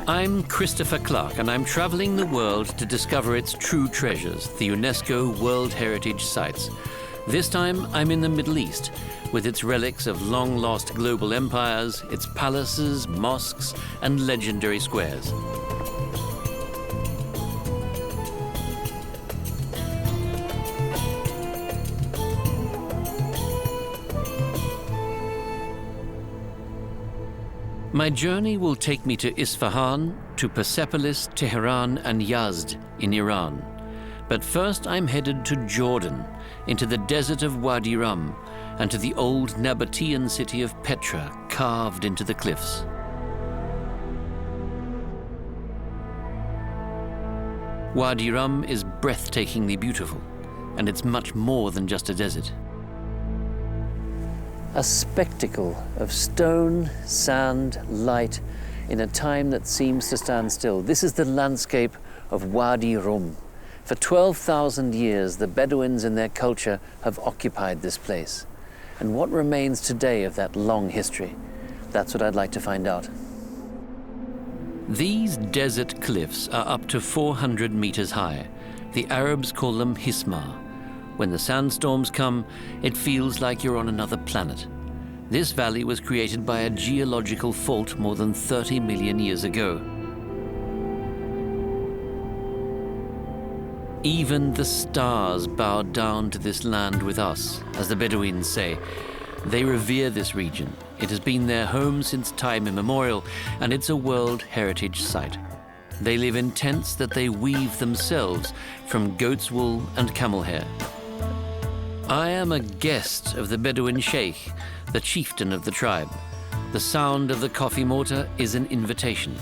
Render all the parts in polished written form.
I'm Christopher Clark, and I'm traveling the world to discover its true treasures, the UNESCO World Heritage Sites. This time, I'm in the Middle East, with its relics of long-lost global empires, its palaces, mosques, and legendary squares. My journey will take me to Isfahan, to Persepolis, Tehran, and Yazd in Iran. But first I'm headed to Jordan, into the desert of Wadi Rum, and to the old Nabatean city of Petra, carved into the cliffs. Wadi Rum is breathtakingly beautiful, and it's much more than just a desert. A spectacle of stone, sand, light in a time that seems to stand still. This is the landscape of Wadi Rum. For 12,000 years, the Bedouins and their culture have occupied this place. And what remains today of that long history? That's what I'd like to find out. These desert cliffs are up to 400 meters high. The Arabs call them hisma. When the sandstorms come, it feels like you're on another planet. This valley was created by a geological fault more than 30 million years ago. Even the stars bow down to this land with us, as the Bedouins say. They revere this region. It has been their home since time immemorial, and it's a World Heritage Site. They live in tents that they weave themselves from goat's wool and camel hair. I am a guest of the Bedouin Sheikh, the chieftain of the tribe. The sound of the coffee mortar is an invitation.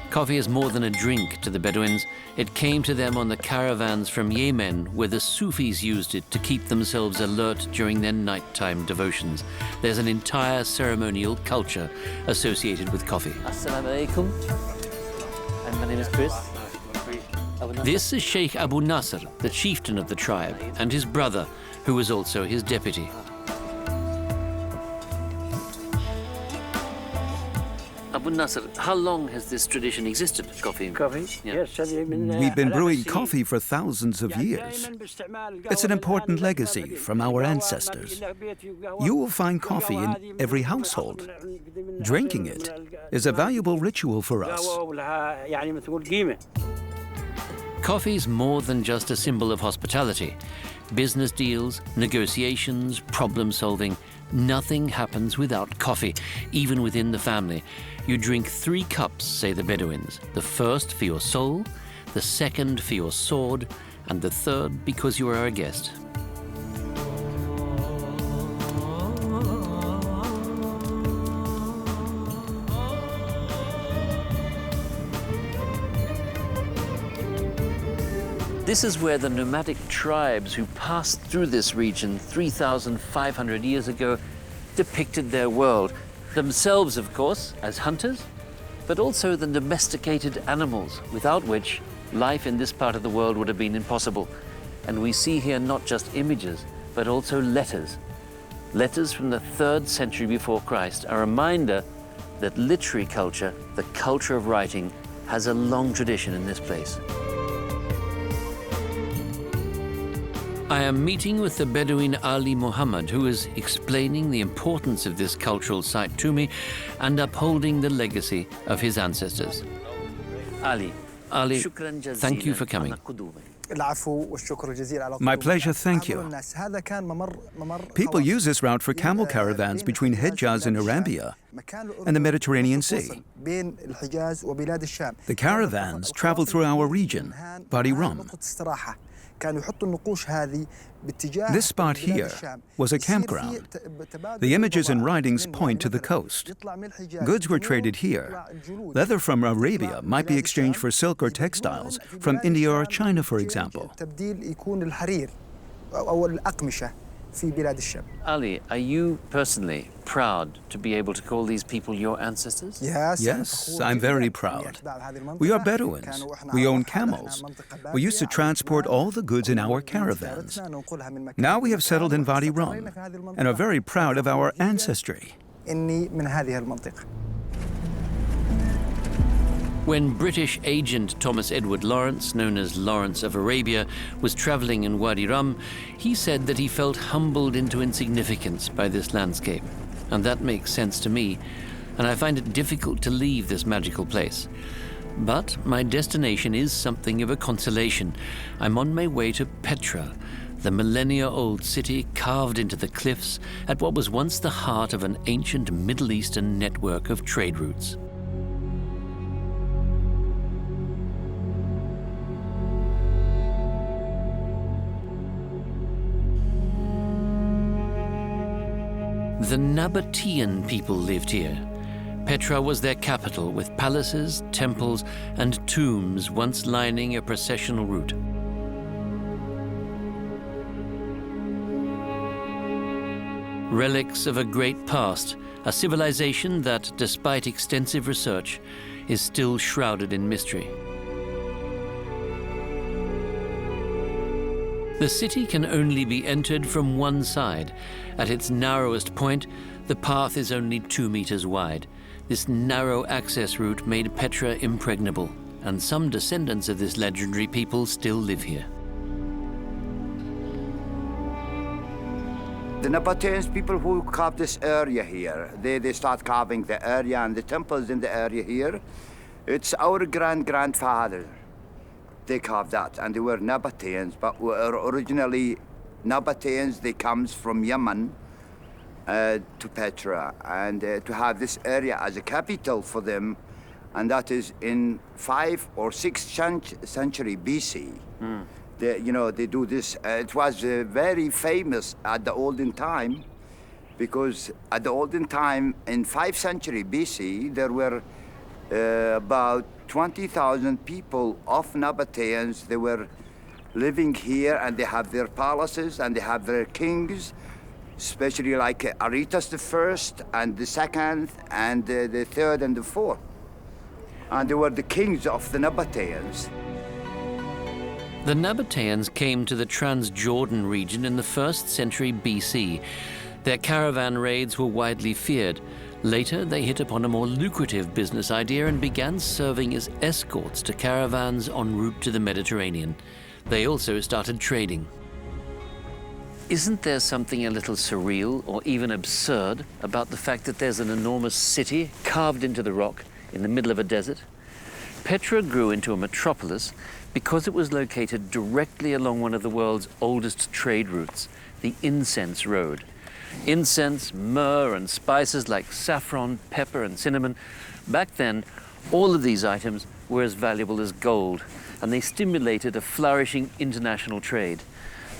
Coffee is more than a drink to the Bedouins. It came to them on the caravans from Yemen, where the Sufis used it to keep themselves alert during their nighttime devotions. There's an entire ceremonial culture associated with coffee. Assalamu alaikum. And my name is Chris. This is Sheikh Abu Nasr, the chieftain of the tribe, and his brother, who was also his deputy. Abu Nasr, how long has this tradition existed, coffee? Coffee? Yeah. Yes. We've been brewing coffee for thousands of years. It's an important legacy from our ancestors. You will find coffee in every household. Drinking it is a valuable ritual for us. Coffee's more than just a symbol of hospitality. Business deals, negotiations, problem solving, nothing happens without coffee, even within the family. You drink 3 cups, say the Bedouins. The first for your soul, the second for your sword, and the third because you are a guest. This is where the nomadic tribes who passed through this region 3,500 years ago depicted their world. Themselves, of course, as hunters, but also the domesticated animals, without which life in this part of the world would have been impossible. And we see here not just images, but also letters. Letters from the 3rd century before Christ, a reminder that literary culture, the culture of writing, has a long tradition in this place. I am meeting with the Bedouin Ali Muhammad, who is explaining the importance of this cultural site to me and upholding the legacy of his ancestors. Ali, thank you for coming. My pleasure, thank you. People use this route for camel caravans between Hejaz in Arabia and the Mediterranean Sea. The caravans travel through our region, Wadi Rum. This spot here was a campground. The images and writings point to the coast. Goods were traded here. Leather from Arabia might be exchanged for silk or textiles from India or China, for example. Ali, are you personally proud to be able to call these people your ancestors? Yes, I'm very proud. We are Bedouins. We own camels. We used to transport all the goods in our caravans. Now we have settled in Wadi Rum and are very proud of our When British agent Thomas Edward Lawrence, known as Lawrence of Arabia, was traveling in Wadi Rum, he said that he felt humbled into insignificance by this landscape. And that makes sense to me, and I find it difficult to leave this magical place. But my destination is something of a consolation. I'm on my way to Petra, the millennia-old city carved into the cliffs at what was once the heart of an ancient Middle Eastern network of trade routes. The Nabatean people lived here. Petra was their capital, with palaces, temples, and tombs once lining a processional route. Relics of a great past, a civilization that, despite extensive research, is still shrouded in mystery. The city can only be entered from one side. At its narrowest point, the path is only 2 meters wide. This narrow access route made Petra impregnable, and some descendants of this legendary people still live here. The Nabateans, people who carved this area here, they start carving the area and the temples in the area here. It's our grandfather. They carved that, and they were Nabateans, but were originally Nabateans. They comes from Yemen to Petra, and to have this area as a capital for them, and that is in 5th or 6th century BC. They do this. It was very famous at the olden time, because at the olden time, in 5th century BC, there were about 20,000 people of Nabateans. They were living here, and they have their palaces, and they have their kings, especially like Aretas the first, and the second, and the third, and the fourth. And they were the kings of the Nabateans. The Nabateans came to the Transjordan region in the 1st century BC. Their caravan raids were widely feared. Later, they hit upon a more lucrative business idea and began serving as escorts to caravans en route to the Mediterranean. They also started trading. Isn't there something a little surreal or even absurd about the fact that there's an enormous city carved into the rock in the middle of a desert? Petra grew into a metropolis because it was located directly along one of the world's oldest trade routes, the incense road. Incense, myrrh, and spices like saffron, pepper, and cinnamon. Back then, all of these items were as valuable as gold, and they stimulated a flourishing international trade.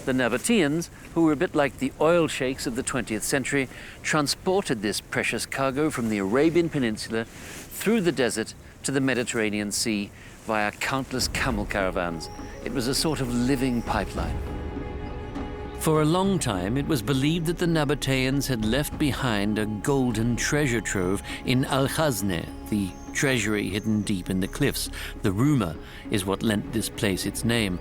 The Nabateans, who were a bit like the oil sheikhs of the 20th century, transported this precious cargo from the Arabian Peninsula through the desert to the Mediterranean Sea via countless camel caravans. It was a sort of living pipeline. For a long time, it was believed that the Nabateans had left behind a golden treasure trove in Al-Khazne, the treasury hidden deep in the cliffs. The rumor is what lent this place its name.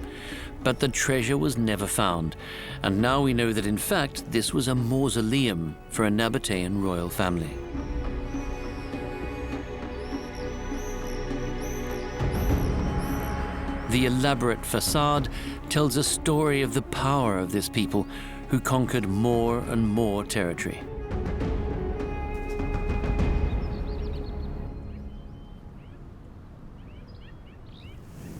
But the treasure was never found, and now we know that in fact this was a mausoleum for a Nabatean royal family. The elaborate facade tells a story of the power of this people who conquered more and more territory.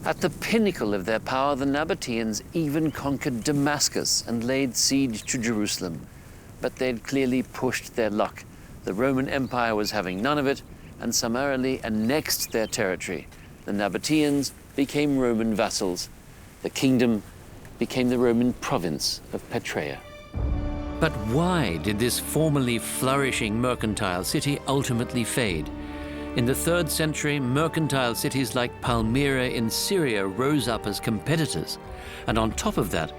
At the pinnacle of their power, the Nabateans even conquered Damascus and laid siege to Jerusalem. But they'd clearly pushed their luck. The Roman Empire was having none of it and summarily annexed their territory. The Nabateans became Roman vassals. The kingdom became the Roman province of Petra. But why did this formerly flourishing mercantile city ultimately fade? In the 3rd century, mercantile cities like Palmyra in Syria rose up as competitors. And on top of that,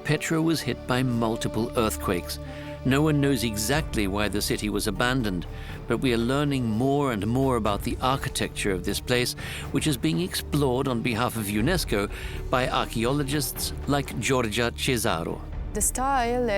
Petra was hit by multiple earthquakes. No one knows exactly why the city was abandoned, but we are learning more and more about the architecture of this place, which is being explored on behalf of UNESCO by archaeologists like Giorgia Cesaro. The style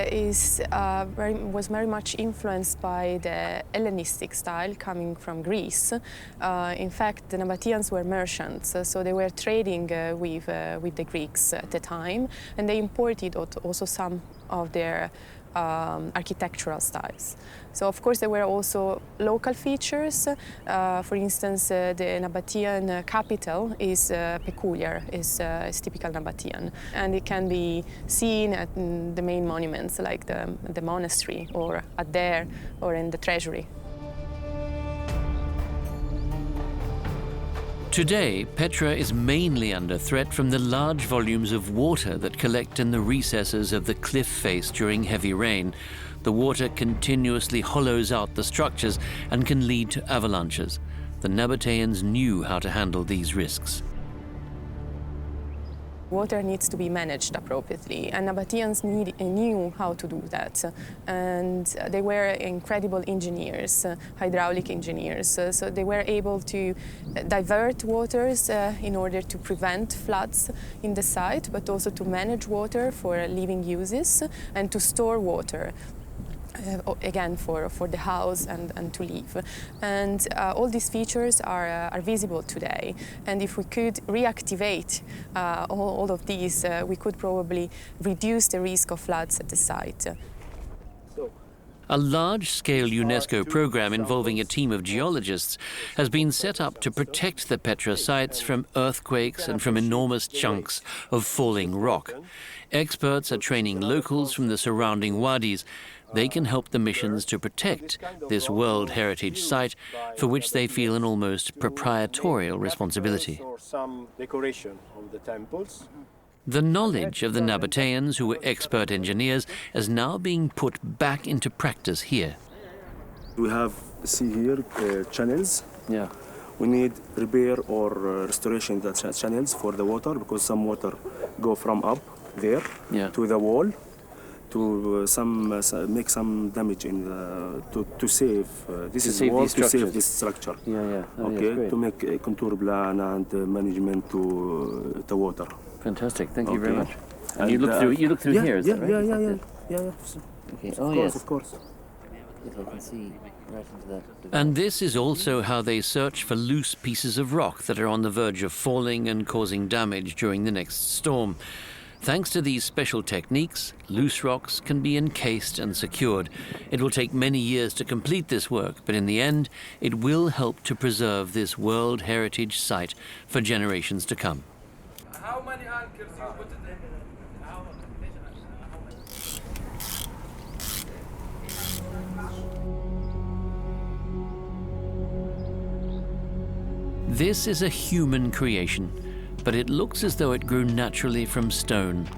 was very much influenced by the Hellenistic style coming from Greece. In fact, the Nabateans were merchants, so they were trading with the Greeks at the time, and they imported also some of their architectural styles. So of course there were also local features. For instance, the Nabatean capital is peculiar, is typical Nabatean, and it can be seen at the main monuments like the monastery or at there or in the treasury. Today, Petra is mainly under threat from the large volumes of water that collect in the recesses of the cliff face during heavy rain. The water continuously hollows out the structures and can lead to avalanches. The Nabateans knew how to handle these risks. Water needs to be managed appropriately, and Nabateans knew how to do that. And they were incredible engineers, hydraulic engineers. So they were able to divert waters in order to prevent floods in the site, but also to manage water for living uses and to store water. Again, for the house and to live. And all these features are visible today. And if we could reactivate all of these, we could probably reduce the risk of floods at the site. A large-scale UNESCO program involving a team of geologists has been set up to protect the Petra sites from earthquakes and from enormous chunks of falling rock. Experts are training locals from the surrounding wadis. They can help the missions to protect this World Heritage Site, for which they feel an almost proprietorial responsibility. The knowledge of the Nabateans, who were expert engineers, is now being put back into practice here. We have, see here, channels. Yeah. We need repair or restoration the channels for the water, because some water go from up there to the wall, to make some damage in to save this is wall to save this structure. Okay, to make a contour plan and management to the water. Fantastic, thank you very much. And you look through here, is that right? Yeah. Okay. Of course. If I can see right into that. And this is also how they search for loose pieces of rock that are on the verge of falling and causing damage during the next storm. Thanks to these special techniques, loose rocks can be encased and secured. It will take many years to complete this work, but in the end, it will help to preserve this World Heritage Site for generations to come. How many anchors you put it in? This is a human creation, but it looks as though it grew naturally from stone.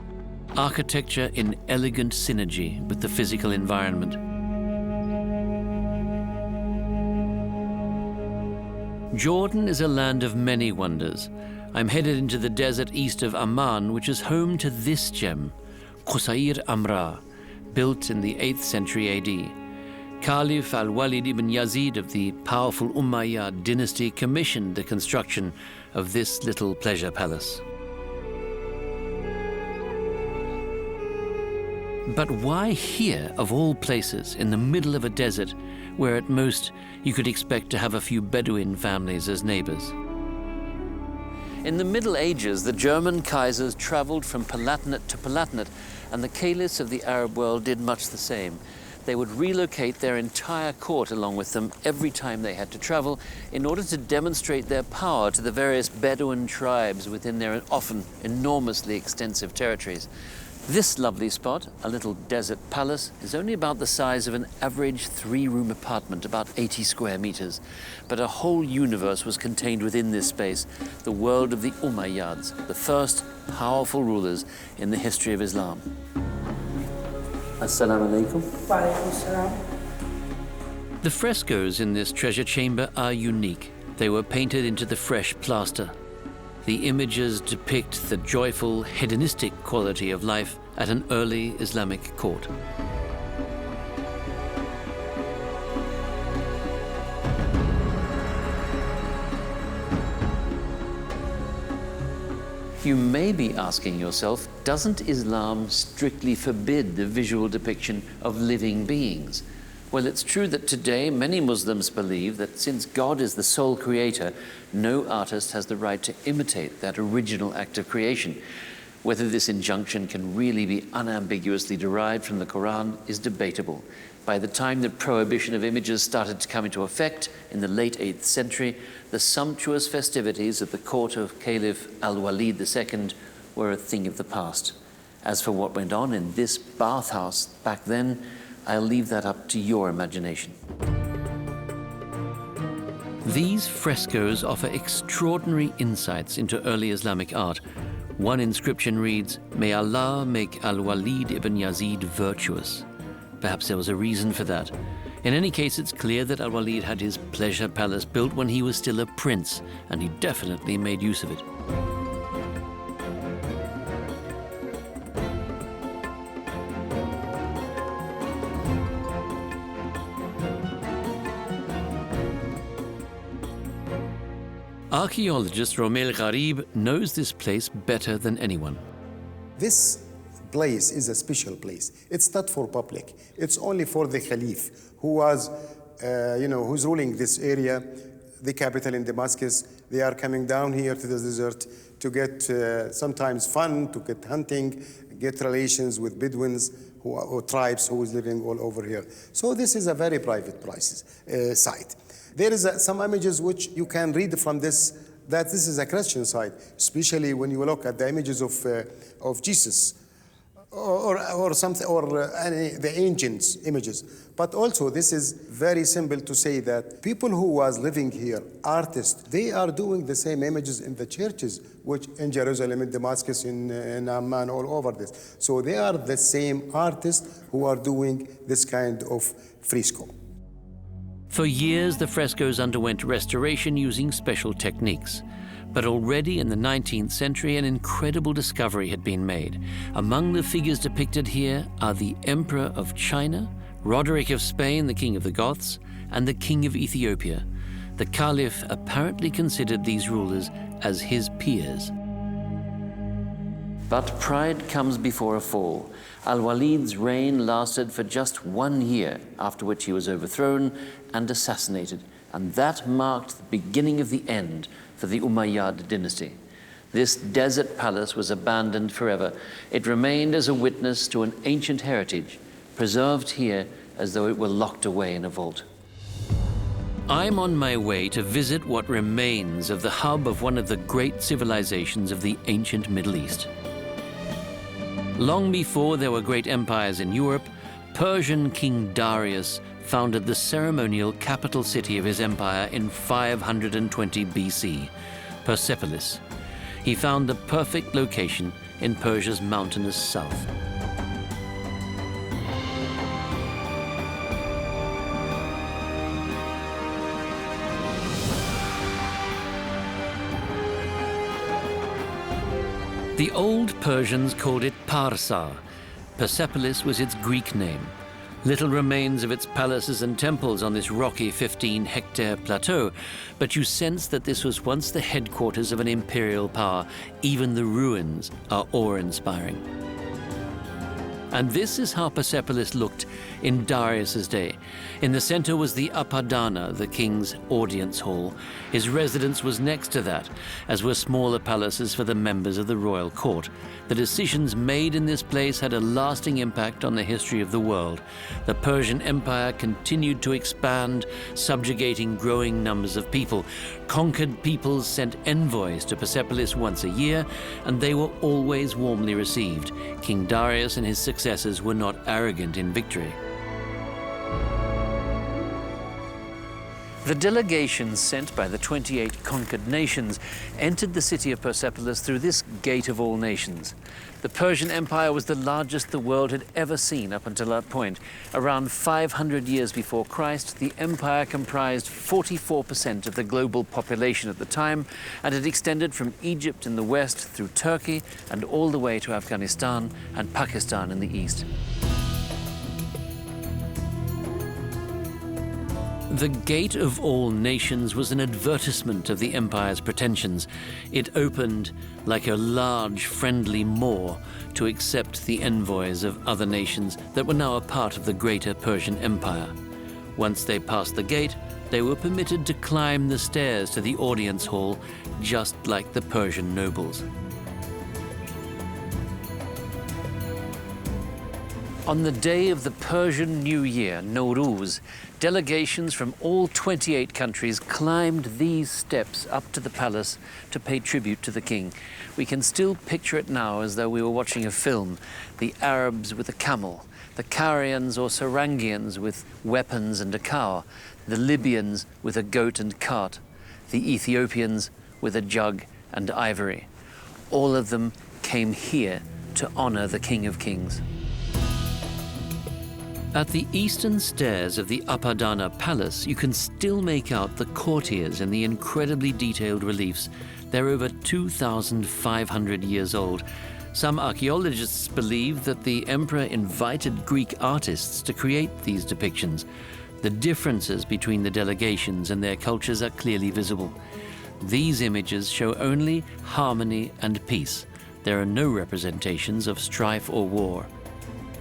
Architecture in elegant synergy with the physical environment. Jordan is a land of many wonders. I'm headed into the desert east of Amman, which is home to this gem, Qusayr Amra, built in the 8th century AD. Caliph al-Walid ibn Yazd of the powerful Umayyad dynasty commissioned the construction of this little pleasure palace. But why here, of all places, in the middle of a desert, where at most you could expect to have a few Bedouin families as neighbors? In the Middle Ages, the German Kaisers traveled from Palatinate to Palatinate, and the caliphs of the Arab world did much the same. They would relocate their entire court along with them every time they had to travel in order to demonstrate their power to the various Bedouin tribes within their often enormously extensive territories. This lovely spot, a little desert palace, is only about the size of an average 3-room apartment, about 80 square meters. But a whole universe was contained within this space, the world of the Umayyads, the first powerful rulers in the history of Islam. Assalamu alaikum. Wa alaikum salam. The frescoes in this treasure chamber are unique. They were painted into the fresh plaster. The images depict the joyful, hedonistic quality of life at an early Islamic court. You may be asking yourself, doesn't Islam strictly forbid the visual depiction of living beings? Well, it's true that today many Muslims believe that since God is the sole creator, no artist has the right to imitate that original act of creation. Whether this injunction can really be unambiguously derived from the Quran is debatable. By the time the prohibition of images started to come into effect in the late 8th century, the sumptuous festivities at the court of Caliph Al-Walid II were a thing of the past. As for what went on in this bathhouse back then, I'll leave that up to your imagination. These frescoes offer extraordinary insights into early Islamic art. One inscription reads, "May Allah make Al-Walid ibn Yazd virtuous." Perhaps there was a reason for that. In any case, it's clear that Al-Walid had his pleasure palace built when he was still a prince, and he definitely made use of it. Archaeologist Romel Gharib knows this place better than anyone. This place is a special place. It's not for public. It's only for the Caliph, who was, who's ruling this area, the capital in Damascus. They are coming down here to the desert to get sometimes fun, to get hunting, get relations with Bedouins or tribes who is living all over here. So this is a very private site. There is some images which you can read from this, that this is a Christian site, especially when you look at the images of Jesus or something, or the ancient images. But also this is very simple to say that people who was living here, artists, they are doing the same images in the churches, which in Jerusalem, in Damascus, in Amman, all over this. So they are the same artists who are doing this kind of fresco. For years, the frescoes underwent restoration using special techniques. But already in the 19th century, an incredible discovery had been made. Among the figures depicted here are the Emperor of China, Roderick of Spain, the King of the Goths, and the King of Ethiopia. The Caliph apparently considered these rulers as his peers. But pride comes before a fall. Al-Walid's reign lasted for just 1 year, after which he was overthrown and assassinated, and that marked the beginning of the end for the Umayyad dynasty. This desert palace was abandoned forever. It remained as a witness to an ancient heritage, preserved here as though it were locked away in a vault. I'm on my way to visit what remains of the hub of one of the great civilizations of the ancient Middle East. Long before there were great empires in Europe, Persian King Darius founded the ceremonial capital city of his empire in 520 BC, Persepolis. He found the perfect location in Persia's mountainous south. The old Persians called it Parsa. Persepolis was its Greek name. Little remains of its palaces and temples on this rocky 15-hectare plateau, but you sense that this was once the headquarters of an imperial power. Even the ruins are awe-inspiring. And this is how Persepolis looked in Darius's day. In the center was the Apadana, the king's audience hall. His residence was next to that, as were smaller palaces for the members of the royal court. The decisions made in this place had a lasting impact on the history of the world. The Persian Empire continued to expand, subjugating growing numbers of people. Conquered peoples sent envoys to Persepolis once a year, and they were always warmly received. King Darius and his successors were not arrogant in victory. The delegations sent by the 28 conquered nations entered the city of Persepolis through this gate of all nations. The Persian Empire was the largest the world had ever seen up until that point. Around 500 years before Christ, the empire comprised 44% of the global population at the time, and it extended from Egypt in the west through Turkey and all the way to Afghanistan and Pakistan in the east. The Gate of All Nations was an advertisement of the empire's pretensions. It opened like a large, friendly maw to accept the envoys of other nations that were now a part of the greater Persian Empire. Once they passed the gate, they were permitted to climb the stairs to the audience hall, just like the Persian nobles. On the day of the Persian New Year, Nowruz, delegations from all 28 countries climbed these steps up to the palace to pay tribute to the king. We can still picture it now as though we were watching a film. The Arabs with a camel, the Carians or Sarangians with weapons and a cow, the Libyans with a goat and cart, the Ethiopians with a jug and ivory. All of them came here to honor the King of Kings. At the eastern stairs of the Apadana Palace, you can still make out the courtiers in the incredibly detailed reliefs. They're over 2,500 years old. Some archaeologists believe that the emperor invited Greek artists to create these depictions. The differences between the delegations and their cultures are clearly visible. These images show only harmony and peace. There are no representations of strife or war.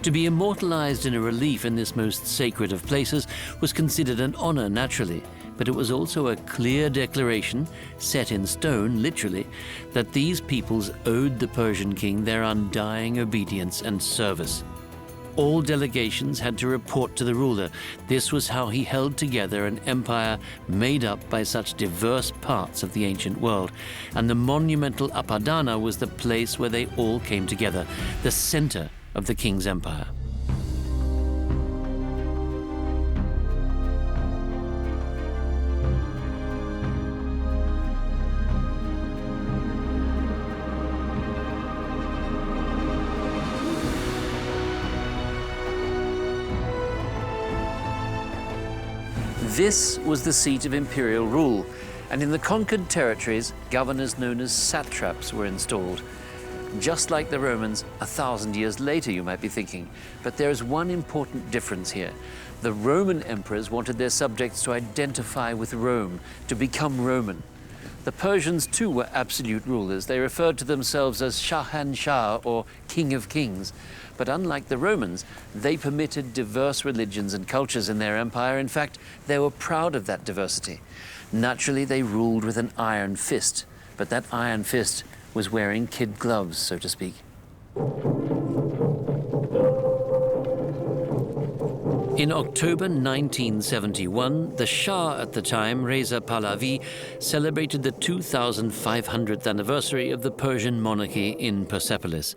To be immortalized in a relief in this most sacred of places was considered an honor naturally, but it was also a clear declaration, set in stone literally, that these peoples owed the Persian king their undying obedience and service. All delegations had to report to the ruler. This was how he held together an empire made up by such diverse parts of the ancient world. And the monumental Apadana was the place where they all came together, the center of the king's empire. This was the seat of imperial rule, and in the conquered territories, governors known as satraps were installed. Just like the Romans, 1,000 years later, you might be thinking. But there is one important difference here. The Roman emperors wanted their subjects to identify with Rome, to become Roman. The Persians too were absolute rulers. They referred to themselves as Shahanshah, or King of Kings. But unlike the Romans, they permitted diverse religions and cultures in their empire. In fact, they were proud of that diversity. Naturally, they ruled with an iron fist, but that iron fist was wearing kid gloves, so to speak. In October 1971, the Shah at the time, Reza Pahlavi, celebrated the 2,500th anniversary of the Persian monarchy in Persepolis.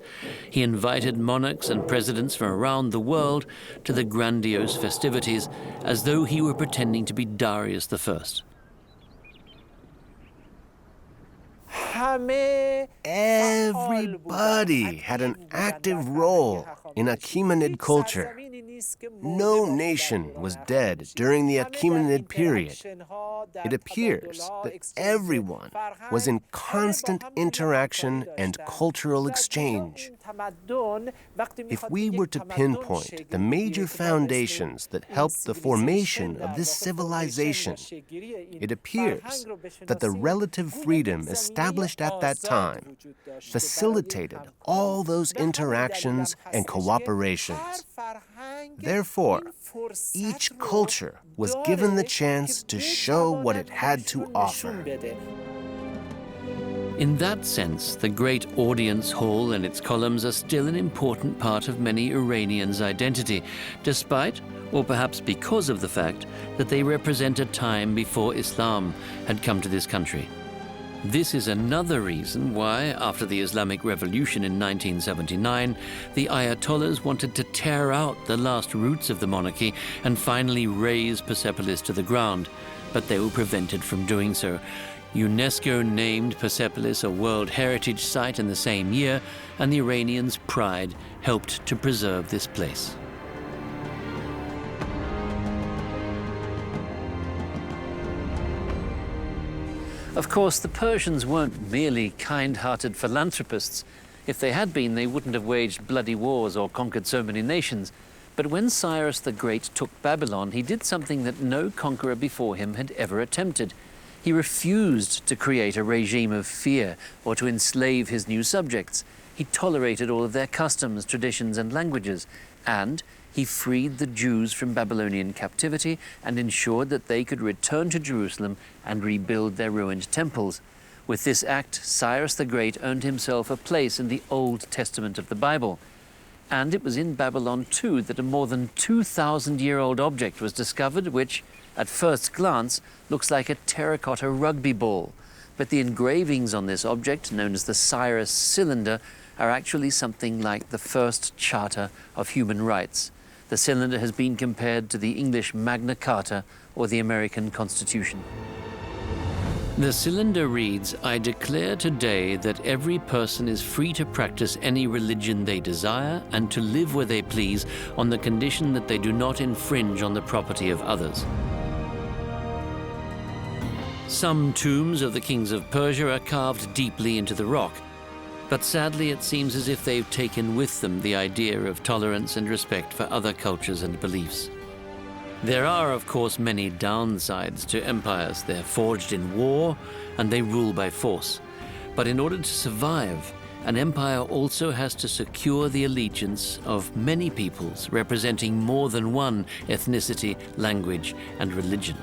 He invited monarchs and presidents from around the world to the grandiose festivities, as though he were pretending to be Darius I. Everybody had an active role in Achaemenid culture. No nation was dead during the Achaemenid period. It appears that everyone was in constant interaction and cultural exchange. If we were to pinpoint the major foundations that helped the formation of this civilization, it appears that the relative freedom established at that time facilitated all those interactions and cooperations. Therefore, each culture was given the chance to show what it had to offer. In that sense, the great audience hall and its columns are still an important part of many Iranians' identity, despite, or perhaps because of the fact, that they represent a time before Islam had come to this country. This is another reason why, after the Islamic Revolution in 1979, the Ayatollahs wanted to tear out the last roots of the monarchy and finally raze Persepolis to the ground, but they were prevented from doing so. UNESCO named Persepolis a World Heritage Site in the same year, and the Iranians' pride helped to preserve this place. Of course, the Persians weren't merely kind-hearted philanthropists. If they had been, they wouldn't have waged bloody wars or conquered so many nations. But when Cyrus the Great took Babylon, he did something that no conqueror before him had ever attempted. He refused to create a regime of fear or to enslave his new subjects. He tolerated all of their customs, traditions, and languages, and he freed the Jews from Babylonian captivity and ensured that they could return to Jerusalem and rebuild their ruined temples. With this act, Cyrus the Great earned himself a place in the Old Testament of the Bible. And it was in Babylon, too, that a more than 2,000-year-old object was discovered, which, at first glance, looks like a terracotta rugby ball. But the engravings on this object, known as the Cyrus cylinder, are actually something like the first charter of human rights. The cylinder has been compared to the English Magna Carta or the American Constitution. The cylinder reads, "I declare today that every person is free to practice any religion they desire and to live where they please on the condition that they do not infringe on the property of others." Some tombs of the kings of Persia are carved deeply into the rock, but sadly it seems as if they've taken with them the idea of tolerance and respect for other cultures and beliefs. There are, of course, many downsides to empires. They're forged in war and they rule by force. But in order to survive, an empire also has to secure the allegiance of many peoples representing more than one ethnicity, language, and religion.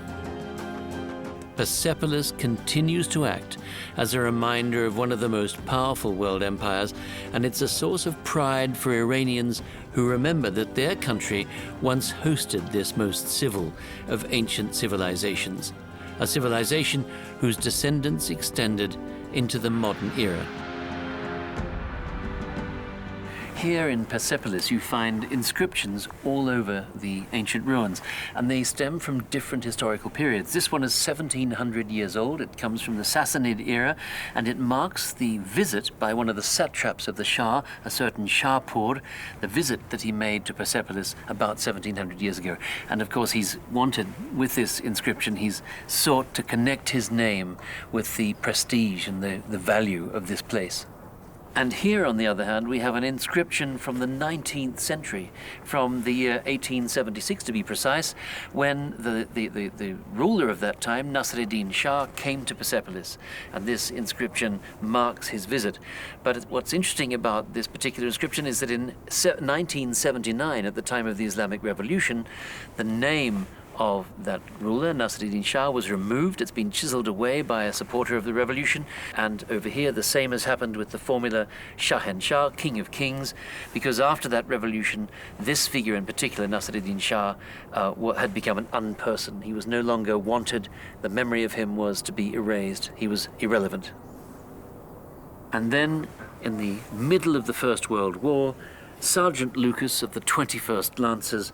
Persepolis continues to act as a reminder of one of the most powerful world empires, and it's a source of pride for Iranians who remember that their country once hosted this most civil of ancient civilizations, a civilization whose descendants extended into the modern era. Here in Persepolis, you find inscriptions all over the ancient ruins, and they stem from different historical periods. This one is 1,700 years old. It comes from the Sassanid era, and it marks the visit by one of the satraps of the Shah, a certain Shahpur, the visit that he made to Persepolis about 1,700 years ago. And of course, he's wanted, with this inscription, he's sought to connect his name with the prestige and the value of this place. And here, on the other hand, we have an inscription from the 19th century, from the year 1876 to be precise, when the ruler of that time, Nasr-ed-Din Shah, came to Persepolis. And this inscription marks his visit. But what's interesting about this particular inscription is that in 1979, at the time of the Islamic Revolution, the name of that ruler, Nasr-ed-Din Shah, was removed. It's been chiseled away by a supporter of the revolution. And over here, the same has happened with the formula Shahenshah, King of Kings, because after that revolution, this figure in particular, Nasr-ed-Din Shah, had become an unperson. He was no longer wanted. The memory of him was to be erased. He was irrelevant. And then, in the middle of the First World War, Sergeant Lucas of the 21st Lancers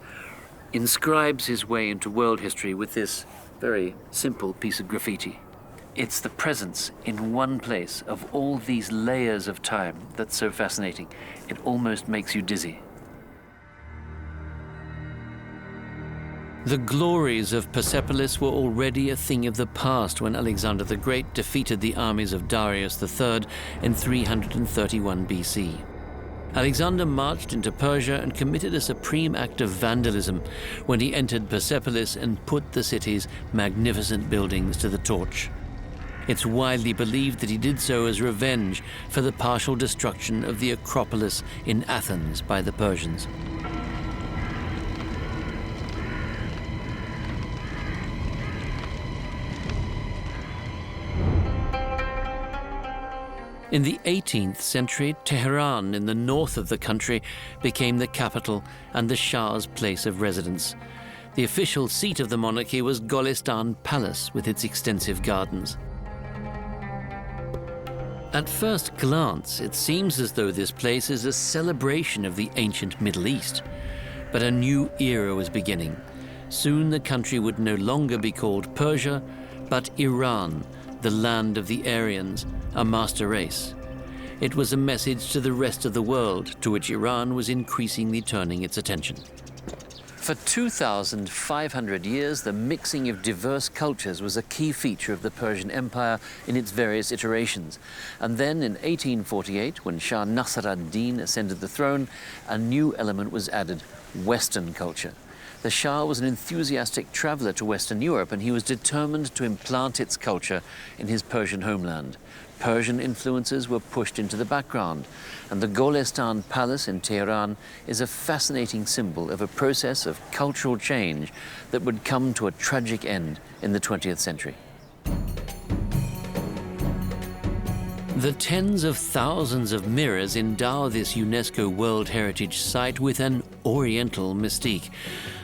inscribes his way into world history with this very simple piece of graffiti. It's the presence in one place of all these layers of time that's so fascinating. It almost makes you dizzy. The glories of Persepolis were already a thing of the past when Alexander the Great defeated the armies of Darius III in 331 BC. Alexander marched into Persia and committed a supreme act of vandalism when he entered Persepolis and put the city's magnificent buildings to the torch. It's widely believed that he did so as revenge for the partial destruction of the Acropolis in Athens by the Persians. In the 18th century, Tehran, in the north of the country, became the capital and the Shah's place of residence. The official seat of the monarchy was Golestan Palace, with its extensive gardens. At first glance, it seems as though this place is a celebration of the ancient Middle East. But a new era was beginning. Soon the country would no longer be called Persia, but Iran, the land of the Aryans, a master race. It was a message to the rest of the world, to which Iran was increasingly turning its attention. For 2,500 years, the mixing of diverse cultures was a key feature of the Persian Empire in its various iterations. And then in 1848, when Shah Nasr ad-Din ascended the throne, a new element was added: Western culture. The Shah was an enthusiastic traveler to Western Europe, and he was determined to implant its culture in his Persian homeland. Persian influences were pushed into the background, and the Golestan Palace in Tehran is a fascinating symbol of a process of cultural change that would come to a tragic end in the 20th century. The tens of thousands of mirrors endow this UNESCO World Heritage Site with an Oriental mystique.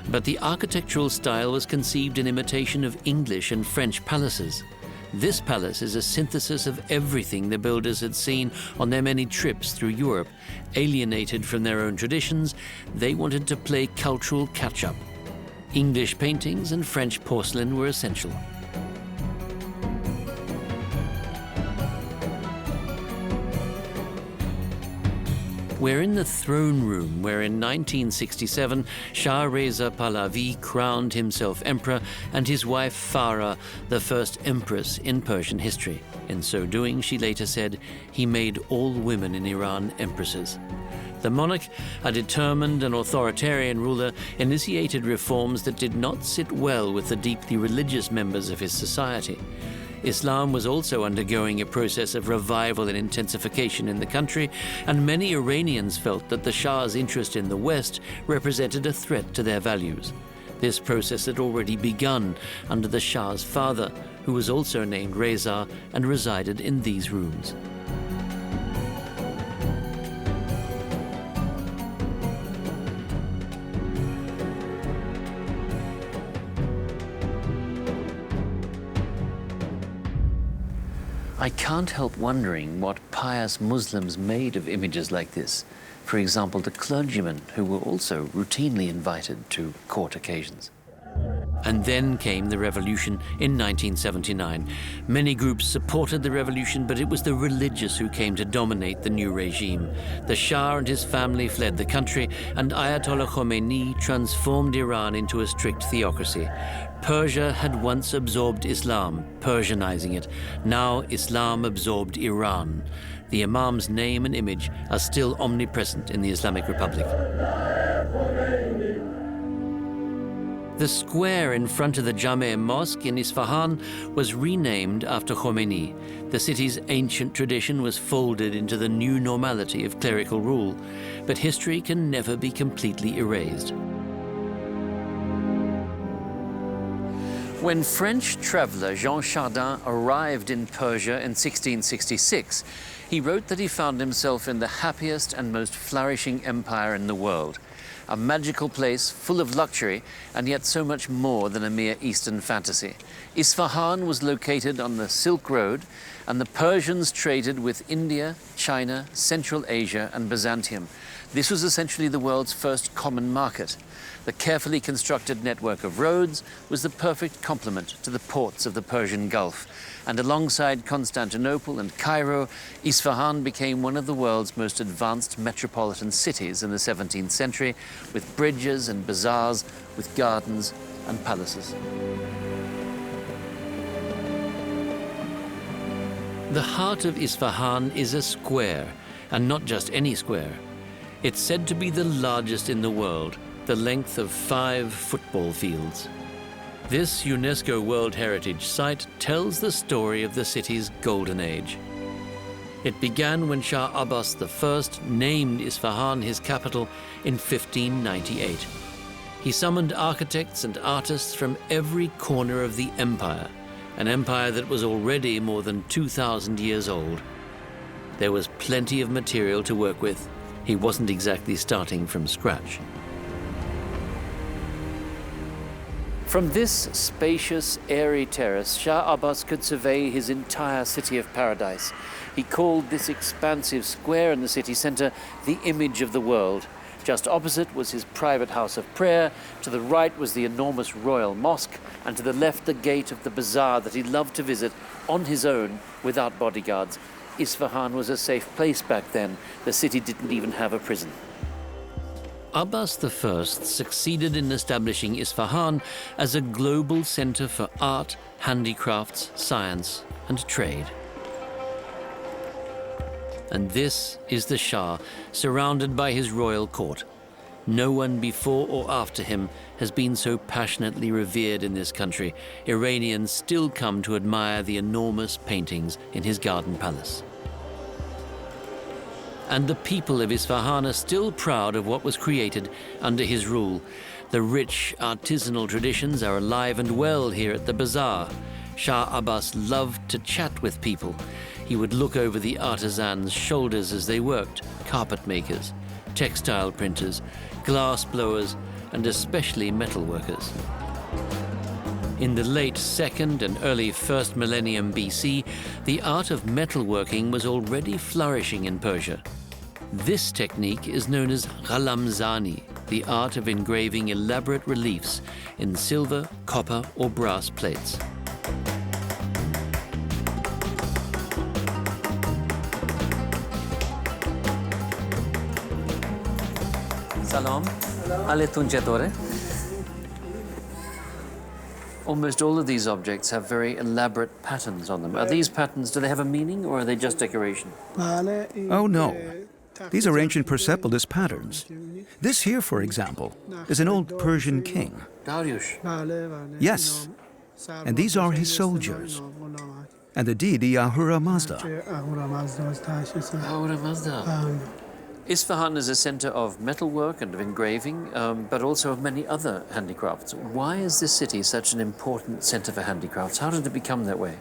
But the architectural style was conceived in imitation of English and French palaces. This palace is a synthesis of everything the builders had seen on their many trips through Europe. Alienated from their own traditions, they wanted to play cultural catch-up. English paintings and French porcelain were essential. We're in the throne room, where in 1967, Shah Reza Pahlavi crowned himself emperor and his wife Farah the first empress in Persian history. In so doing, she later said, he made all women in Iran empresses. The monarch, a determined and authoritarian ruler, initiated reforms that did not sit well with the deeply religious members of his society. Islam was also undergoing a process of revival and intensification in the country, and many Iranians felt that the Shah's interest in the West represented a threat to their values. This process had already begun under the Shah's father, who was also named Reza and resided in these rooms. I can't help wondering what pious Muslims made of images like this. For example, the clergymen, who were also routinely invited to court occasions. And then came the revolution in 1979. Many groups supported the revolution, but it was the religious who came to dominate the new regime. The Shah and his family fled the country, and Ayatollah Khomeini transformed Iran into a strict theocracy. Persia had once absorbed Islam, Persianizing it. Now Islam absorbed Iran. The Imam's name and image are still omnipresent in the Islamic Republic. The square in front of the Jame Mosque in Isfahan was renamed after Khomeini. The city's ancient tradition was folded into the new normality of clerical rule. But history can never be completely erased. When French traveler Jean Chardin arrived in Persia in 1666, he wrote that he found himself in the happiest and most flourishing empire in the world. A magical place full of luxury, and yet so much more than a mere Eastern fantasy. Isfahan was located on the Silk Road, and the Persians traded with India, China, Central Asia, and Byzantium. This was essentially the world's first common market. The carefully constructed network of roads was the perfect complement to the ports of the Persian Gulf. And alongside Constantinople and Cairo, Isfahan became one of the world's most advanced metropolitan cities in the 17th century, with bridges and bazaars, with gardens and palaces. The heart of Isfahan is a square, and not just any square. It's said to be the largest in the world, the length of 5 football fields. This UNESCO World Heritage Site tells the story of the city's golden age. It began when Shah Abbas I named Isfahan his capital in 1598. He summoned architects and artists from every corner of the empire, an empire that was already more than 2,000 years old. There was plenty of material to work with. He wasn't exactly starting from scratch. From this spacious, airy terrace, Shah Abbas could survey his entire city of paradise. He called this expansive square in the city center the image of the world. Just opposite was his private house of prayer, to the right was the enormous royal mosque, and to the left the gate of the bazaar that he loved to visit on his own without bodyguards. Isfahan was a safe place back then. The city didn't even have a prison. Abbas I succeeded in establishing Isfahan as a global center for art, handicrafts, science, and trade. And this is the Shah, surrounded by his royal court. No one before or after him has been so passionately revered in this country. Iranians still come to admire the enormous paintings in his garden palace. And the people of Isfahan are still proud of what was created under his rule. The rich artisanal traditions are alive and well here at the bazaar. Shah Abbas loved to chat with people. He would look over the artisans' shoulders as they worked, carpet makers, textile printers, glass blowers, and especially metal workers. In the late 2nd and early 1st millennium BC, the art of metalworking was already flourishing in Persia. This technique is known as ghalamzani, the art of engraving elaborate reliefs in silver, copper, or brass plates. Salam. Haletun chetore? Almost all of these objects have very elaborate patterns on them. Are these patterns, do they have a meaning, or are they just decoration? Oh, no. These are ancient Persepolis patterns. This here, for example, is an old Persian king. Dariush. Yes. And these are his soldiers. And the deity Ahura Mazda. Ahura Mazda. Isfahan is a center of metalwork and of engraving, but also of many other handicrafts. Why is this city such an important center for handicrafts? How did it become that way?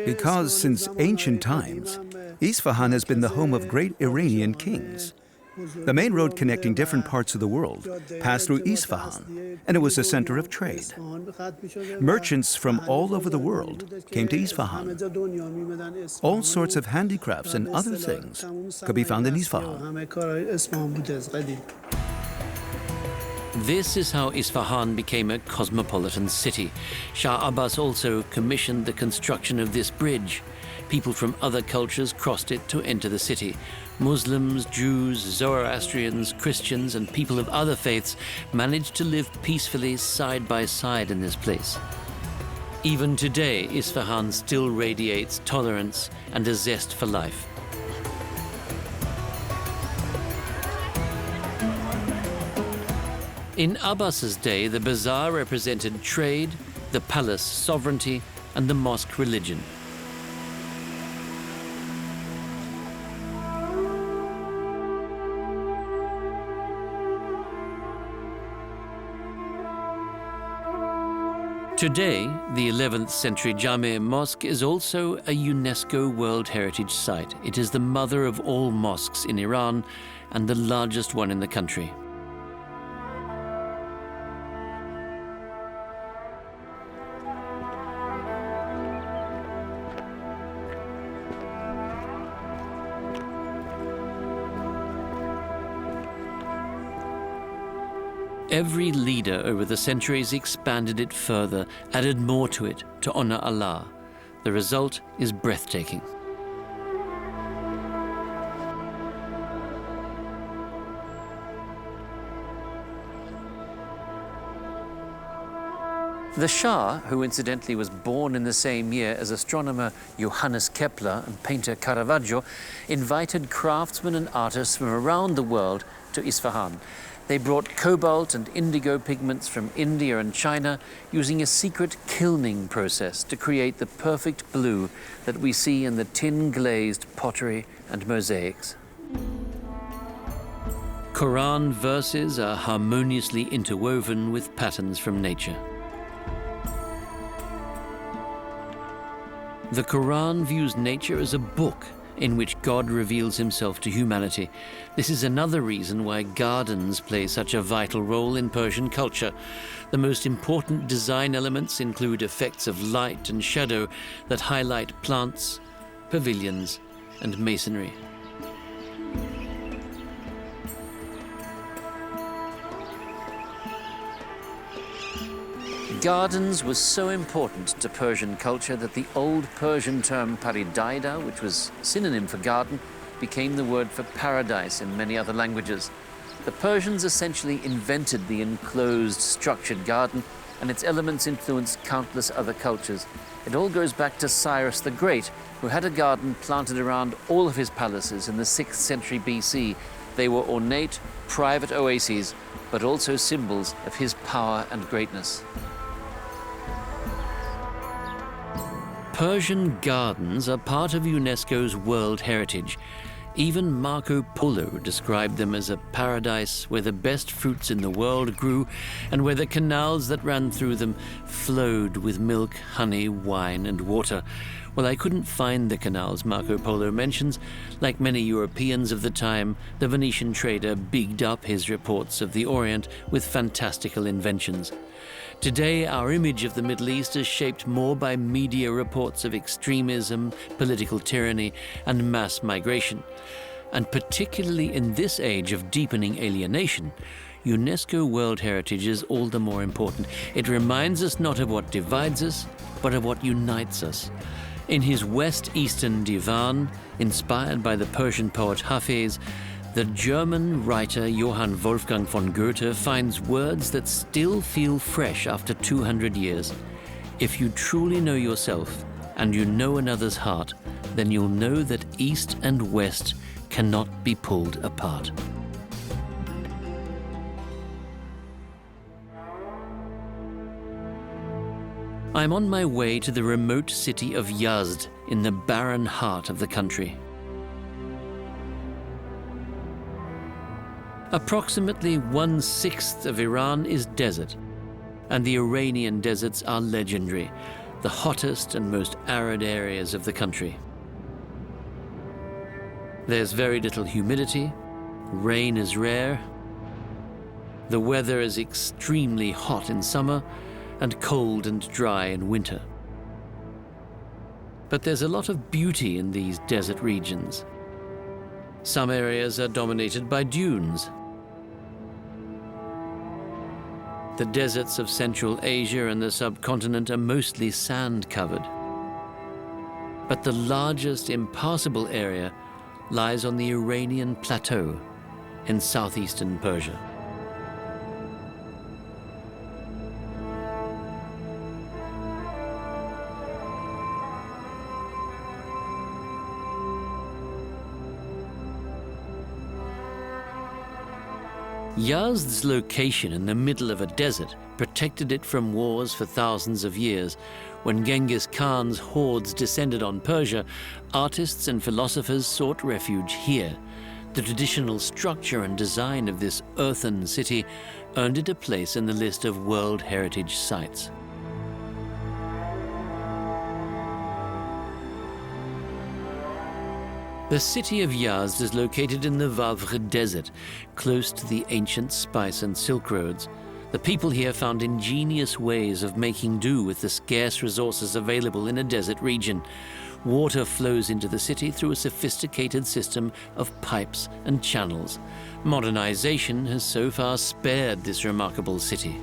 Because since ancient times, Isfahan has been the home of great Iranian kings. The main road connecting different parts of the world passed through Isfahan, and it was a center of trade. Merchants from all over the world came to Isfahan. All sorts of handicrafts and other things could be found in Isfahan. This is how Isfahan became a cosmopolitan city. Shah Abbas also commissioned the construction of this bridge. People from other cultures crossed it to enter the city. Muslims, Jews, Zoroastrians, Christians, and people of other faiths managed to live peacefully side by side in this place. Even today, Isfahan still radiates tolerance and a zest for life. In Abbas's day, the bazaar represented trade, the palace sovereignty, and the mosque religion. Today, the 11th century Jame Mosque is also a UNESCO World Heritage Site. It is the mother of all mosques in Iran and the largest one in the country. Every leader over the centuries expanded it further, added more to it to honor Allah. The result is breathtaking. The Shah, who incidentally was born in the same year as astronomer Johannes Kepler and painter Caravaggio, invited craftsmen and artists from around the world to Isfahan. They brought cobalt and indigo pigments from India and China using a secret kilning process to create the perfect blue that we see in the tin-glazed pottery and mosaics. Quran verses are harmoniously interwoven with patterns from nature. The Quran views nature as a book in which God reveals himself to humanity. This is another reason why gardens play such a vital role in Persian culture. The most important design elements include effects of light and shadow that highlight plants, pavilions, and masonry. Gardens was so important to Persian culture that the old Persian term paridaida, which was synonym for garden, became the word for paradise in many other languages. The Persians essentially invented the enclosed, structured garden, and its elements influenced countless other cultures. It all goes back to Cyrus the Great, who had a garden planted around all of his palaces in the 6th century BC. They were ornate, private oases, but also symbols of his power and greatness. Persian gardens are part of UNESCO's World Heritage. Even Marco Polo described them as a paradise where the best fruits in the world grew and where the canals that ran through them flowed with milk, honey, wine, and water. Well, I couldn't find the canals Marco Polo mentions. Like many Europeans of the time, the Venetian trader bigged up his reports of the Orient with fantastical inventions. Today, our image of the Middle East is shaped more by media reports of extremism, political tyranny, and mass migration. And particularly in this age of deepening alienation, UNESCO World Heritage is all the more important. It reminds us not of what divides us, but of what unites us. In his West-Eastern Divan, inspired by the Persian poet Hafiz, the German writer Johann Wolfgang von Goethe finds words that still feel fresh after 200 years. If you truly know yourself and you know another's heart, then you'll know that East and West cannot be pulled apart. I'm on my way to the remote city of Yazd in the barren heart of the country. Approximately 1/6 of Iran is desert, and the Iranian deserts are legendary, the hottest and most arid areas of the country. There's very little humidity, rain is rare, the weather is extremely hot in summer and cold and dry in winter. But there's a lot of beauty in these desert regions. Some areas are dominated by dunes. The deserts of Central Asia and the subcontinent are mostly sand-covered. But the largest impassable area lies on the Iranian plateau in southeastern Persia. Yazd's location in the middle of a desert protected it from wars for thousands of years. When Genghis Khan's hordes descended on Persia, artists and philosophers sought refuge here. The traditional structure and design of this earthen city earned it a place in the list of World Heritage Sites. The city of Yazd is located in the Vavre Desert, close to the ancient spice and silk roads. The people here found ingenious ways of making do with the scarce resources available in a desert region. Water flows into the city through a sophisticated system of pipes and channels. Modernization has so far spared this remarkable city.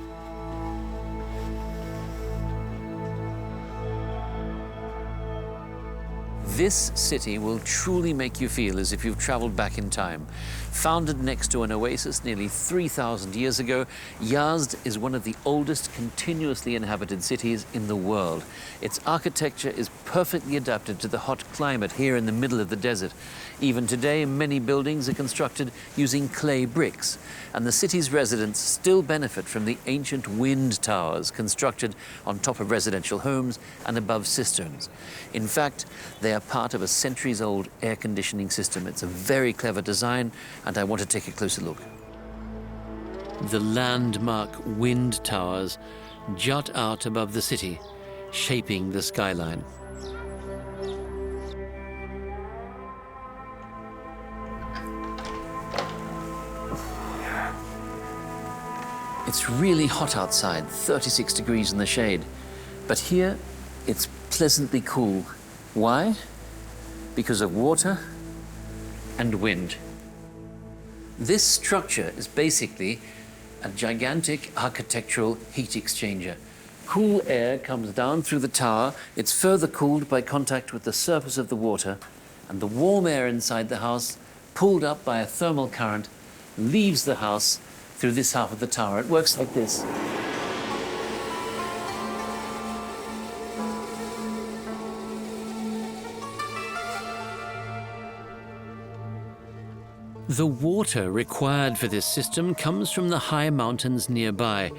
This city will truly make you feel as if you've traveled back in time. Founded next to an oasis nearly 3,000 years ago, Yazd is one of the oldest continuously inhabited cities in the world. Its architecture is perfectly adapted to the hot climate here in the middle of the desert. Even today, many buildings are constructed using clay bricks, and the city's residents still benefit from the ancient wind towers constructed on top of residential homes and above cisterns. In fact, they are part of a centuries-old air conditioning system. It's a very clever design, and I want to take a closer look. The landmark wind towers jut out above the city, shaping the skyline. It's really hot outside, 36 degrees in the shade. But here, it's pleasantly cool. Why? Because of water and wind. This structure is basically a gigantic architectural heat exchanger. Cool air comes down through the tower. It's further cooled by contact with the surface of the water, and the warm air inside the house, pulled up by a thermal current, leaves the house through this half of the tower. It works like this. The water required for this system comes from the high mountains nearby.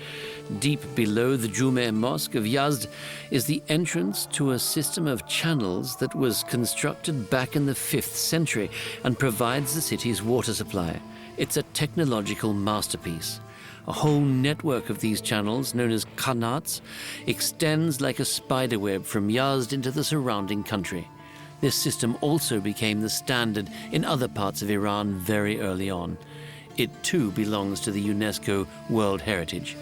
Deep below the Jume Mosque of Yazd is the entrance to a system of channels that was constructed back in the 5th century and provides the city's water supply. It's a technological masterpiece. A whole network of these channels, known as qanats, extends like a spiderweb from Yazd into the surrounding country. This system also became the standard in other parts of Iran very early on. It too belongs to the UNESCO World Heritage.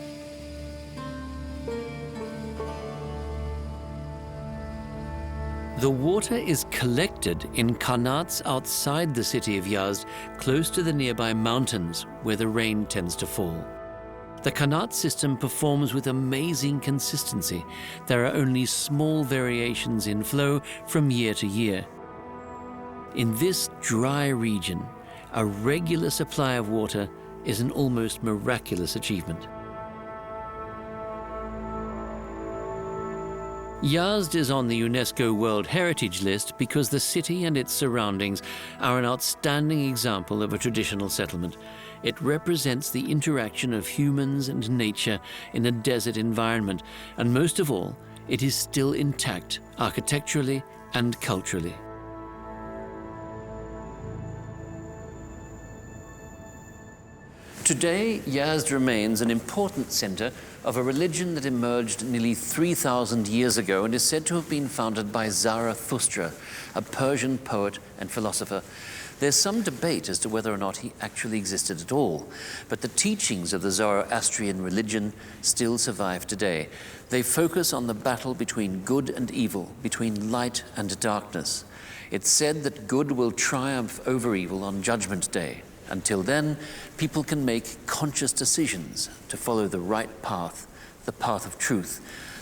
The water is collected in qanats outside the city of Yazd, close to the nearby mountains where the rain tends to fall. The qanat system performs with amazing consistency. There are only small variations in flow from year to year. In this dry region, a regular supply of water is an almost miraculous achievement. Yazd is on the UNESCO World Heritage List because the city and its surroundings are an outstanding example of a traditional settlement. It represents the interaction of humans and nature in a desert environment, and most of all, it is still intact architecturally and culturally. Today, Yazd remains an important center of a religion that emerged nearly 3,000 years ago and is said to have been founded by Zarathustra, a Persian poet and philosopher. There's some debate as to whether or not he actually existed at all, but the teachings of the Zoroastrian religion still survive today. They focus on the battle between good and evil, between light and darkness. It's said that good will triumph over evil on Judgment Day. Until then, people can make conscious decisions to follow the right path, the path of truth.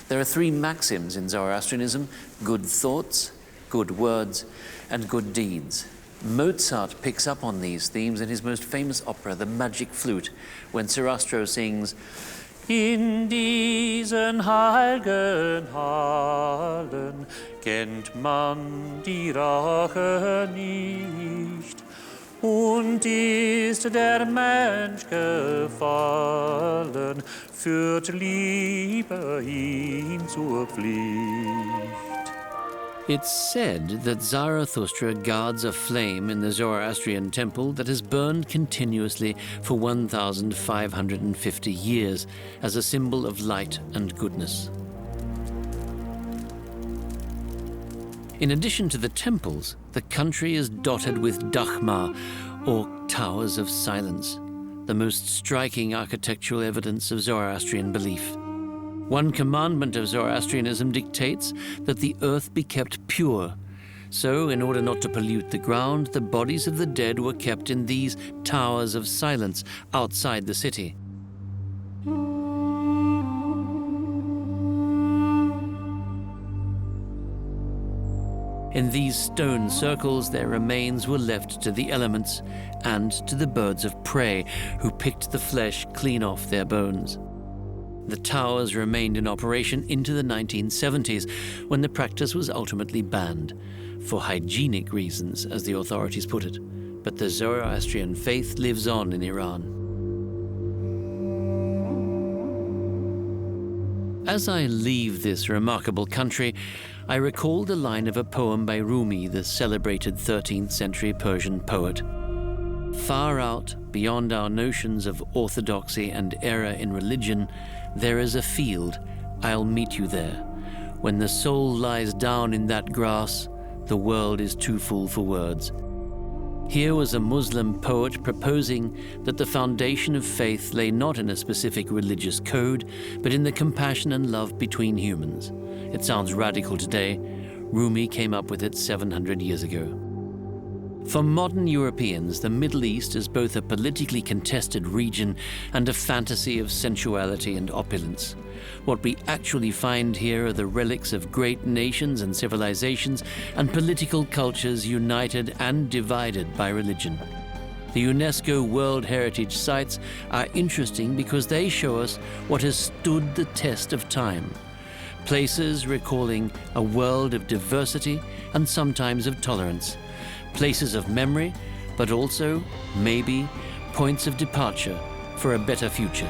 There are 3 maxims in Zoroastrianism: good thoughts, good words, and good deeds. Mozart picks up on these themes in his most famous opera, The Magic Flute, when Sarastro sings, "In diesen heiligen Hallen kennt man die Rache nicht. Und ist der Mensch gefallen, führt Liebe ihn zur Pflicht." It's said that Zarathustra guards a flame in the Zoroastrian temple that has burned continuously for 1,550 years as a symbol of light and goodness. In addition to the temples, the country is dotted with dakhma, or towers of silence, the most striking architectural evidence of Zoroastrian belief. One commandment of Zoroastrianism dictates that the earth be kept pure. So, in order not to pollute the ground, the bodies of the dead were kept in these towers of silence outside the city. In these stone circles, their remains were left to the elements and to the birds of prey, who picked the flesh clean off their bones. The towers remained in operation into the 1970s, when the practice was ultimately banned, for hygienic reasons, as the authorities put it. But the Zoroastrian faith lives on in Iran. As I leave this remarkable country, I recall the line of a poem by Rumi, the celebrated 13th century Persian poet. "Far out, beyond our notions of orthodoxy and error in religion, there is a field, I'll meet you there. When the soul lies down in that grass, the world is too full for words." Here was a Muslim poet proposing that the foundation of faith lay not in a specific religious code, but in the compassion and love between humans. It sounds radical today. Rumi came up with it 700 years ago. For modern Europeans, the Middle East is both a politically contested region and a fantasy of sensuality and opulence. What we actually find here are the relics of great nations and civilizations and political cultures united and divided by religion. The UNESCO World Heritage Sites are interesting because they show us what has stood the test of time. Places recalling a world of diversity and sometimes of tolerance. Places of memory, but also, maybe, points of departure for a better future.